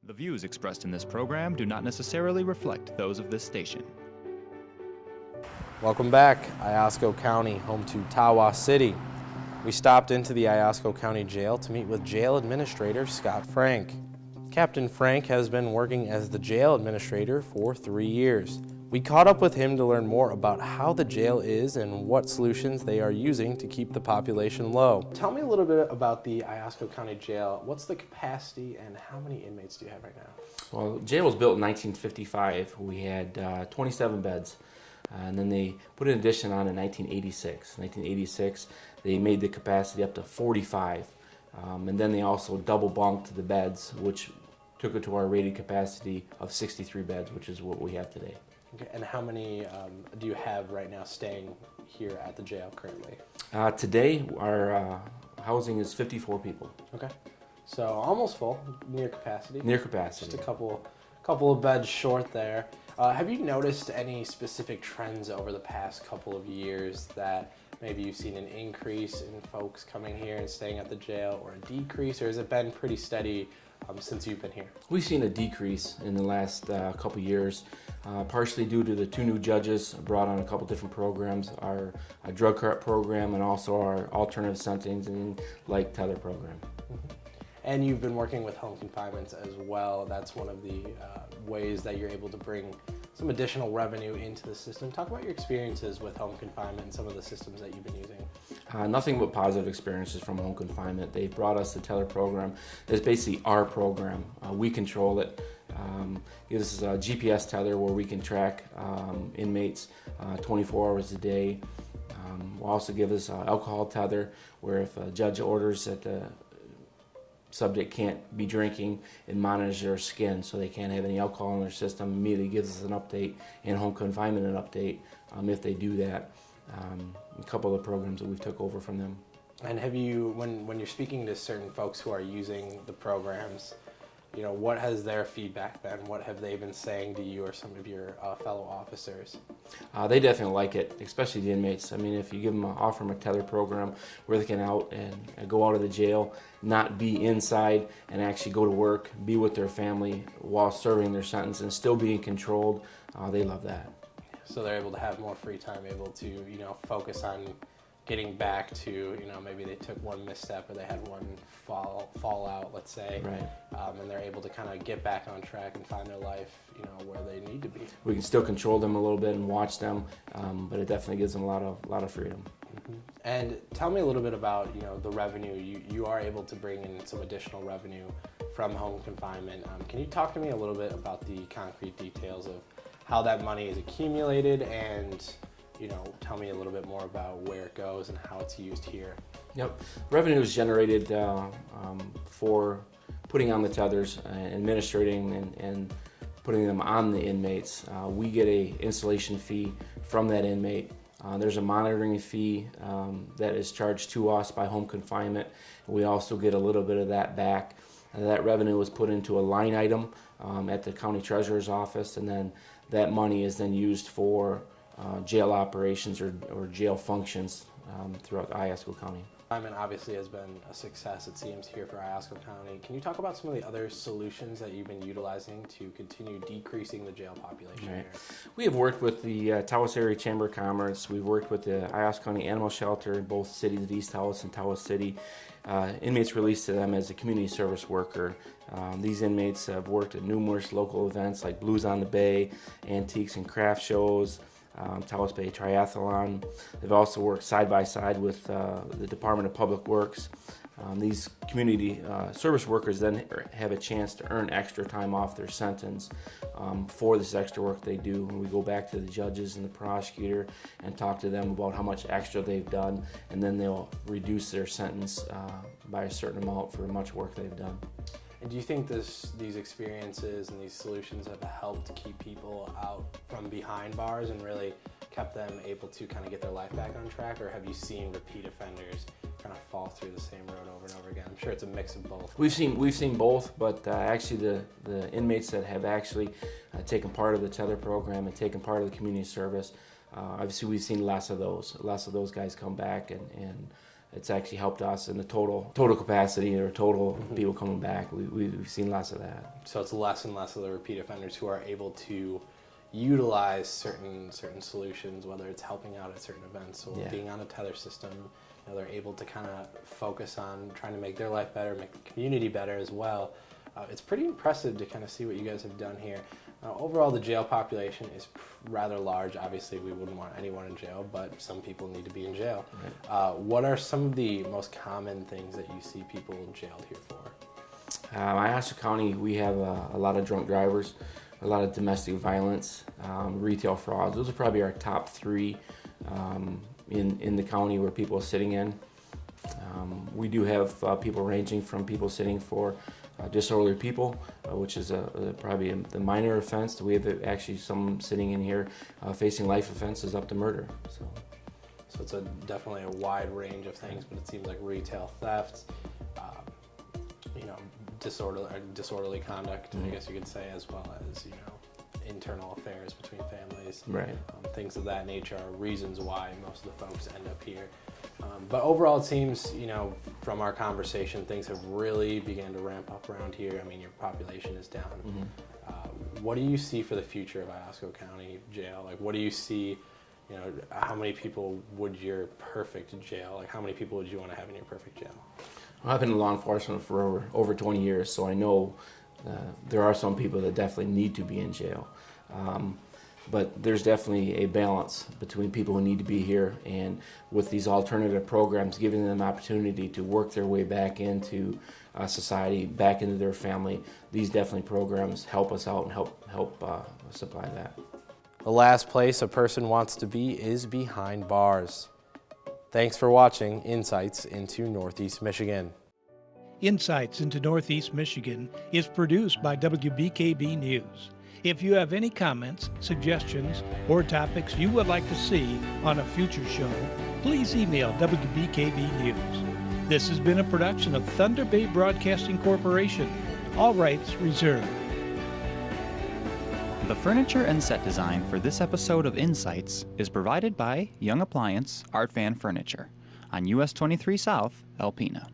The views expressed in this program do not necessarily reflect those of this station. Welcome back, Iosco County, home to Tawas City. We stopped into the Iosco County Jail to meet with Jail Administrator Scott Frank. Captain Frank has been working as the jail administrator for 3 years. We caught up with him to learn more about how the jail is and what solutions they are using to keep the population low. Tell me a little bit about the Iosco County Jail. What's the capacity and how many inmates do you have right now? Well, the jail was built in 1955. We had 27 beds. And then they put an addition on in 1986. 1986, they made the capacity up to 45. And then they also double bunked the beds, which took it to our rated capacity of 63 beds, which is what we have today. Okay, and how many do you have right now staying here at the jail currently? Today, our housing is 54 people. Okay, so almost full, near capacity. Near capacity. Just a couple of beds short there. Have you noticed any specific trends over the past couple of years that maybe you've seen an increase in folks coming here and staying at the jail, or a decrease, or has it been pretty steady since you've been here? We've seen a decrease in the last couple years, partially due to the 2 new judges brought on a couple different programs, our drug court program and also our alternative sentencing like tether program. Mm-hmm. And you've been working with home confinements as well. That's one of the ways that you're able to bring some additional revenue into the system. Talk about your experiences with home confinement and some of the systems that you've been using. Nothing but positive experiences from home confinement. They brought us the Tether program. It's basically our program. We control it. Gives us a GPS tether where we can track inmates 24 hours a day. Will also give us an alcohol tether where if a judge orders that the subject can't be drinking, it monitors their skin so they can't have any alcohol in their system. Immediately gives us an update, and home confinement an update if they do that. A couple of the programs that we've took over from them. And have you, when you're speaking to certain folks who are using the programs, you know, what has their feedback been? What have they been saying to you or some of your fellow officers? They definitely like it, especially the inmates. I mean, if you give them offer them a tether program where they can out and go out of the jail, not be inside and actually go to work, be with their family while serving their sentence and still being controlled, they love that. So they're able to have more free time, able to, you know, focus on getting back to, you know, maybe they took one misstep or they had one fall out, let's say, right. And they're able to kind of get back on track and find their life, you know, where they need to be. We can still control them a little bit and watch them, but it definitely gives them a lot of freedom. Mm-hmm. And tell me a little bit about, you know, the revenue. You are able to bring in some additional revenue from home confinement. Can you talk to me a little bit about the concrete details of how that money is accumulated and, you know, tell me a little bit more about where it goes and how it's used here. Yep. Revenue is generated for putting on the tethers, administrating and putting them on the inmates. We get a installation fee from that inmate. There's a monitoring fee that is charged to us by home confinement. We also get a little bit of that back. That revenue was put into a line item at the county treasurer's office, and then that money is then used for jail operations or jail functions throughout Iosco County. Confinement obviously has been a success, it seems, here for Iosco County. Can you talk about some of the other solutions that you've been utilizing to continue decreasing the jail population right. here? We have worked with the Tawas Area Chamber of Commerce. We've worked with the Iosco County Animal Shelter in both cities of East Tawas and Tawas City. Inmates released to them as a community service worker. These inmates have worked at numerous local events like Blues on the Bay, antiques and craft shows, Tawas Bay Triathlon. They've also worked side by side with the Department of Public Works. These community service workers then have a chance to earn extra time off their sentence for this extra work they do. And we go back to the judges and the prosecutor and talk to them about how much extra they've done, and then they'll reduce their sentence by a certain amount for much work they've done. And do you think these experiences and these solutions have helped keep people out from behind bars and really kept them able to kind of get their life back on track, or have you seen repeat offenders kind of fall through the same road over and over again? I'm sure it's a mix of both. We've seen both, but actually the inmates that have actually taken part of the tether program and taken part of the community service, obviously we've seen less of those guys come back and it's actually helped us in the total capacity or total people coming back. We've seen lots of that. So it's less and less of the repeat offenders who are able to utilize certain solutions, whether it's helping out at certain events or being on a tether system. You know, they're able to kind of focus on trying to make their life better, make the community better as well. It's pretty impressive to kind of see what you guys have done here. Overall, the jail population is rather large. Obviously, we wouldn't want anyone in jail, but some people need to be in jail. Right. What are some of the most common things that you see people jailed here for? Iosco County, we have a lot of drunk drivers, a lot of domestic violence, retail frauds. Those are probably our top three in the county where people are sitting in. We do have people ranging from people sitting for disorderly people, which is probably the minor offense. We have actually some sitting in here facing life offenses up to murder. So it's definitely a wide range of things, but it seems like retail thefts, you know, disorderly conduct, I guess you could say, as well as, you know, internal affairs between families. Right. Things of that nature are reasons why most of the folks end up here. But overall, it seems, you know, from our conversation, things have really began to ramp up around here. I mean, your population is down. What do you see for the future of Iosco County Jail? Like, what do you see, you know, how many people would your perfect jail, like how many people would you want to have in your perfect jail? Well, I've been in law enforcement for over 20 years, so I know there are some people that definitely need to be in jail. But there's definitely a balance between people who need to be here, and with these alternative programs, giving them opportunity to work their way back into society, back into their family. These definitely programs help us out and help supply that. The last place a person wants to be is behind bars. Thanks for watching Insights into Northeast Michigan. Insights into Northeast Michigan is produced by WBKB News. If you have any comments, suggestions, or topics you would like to see on a future show, please email WBKB News. This has been a production of Thunder Bay Broadcasting Corporation. All rights reserved. The furniture and set design for this episode of Insights is provided by Young Appliance Art Van Furniture on US 23 South, Alpena.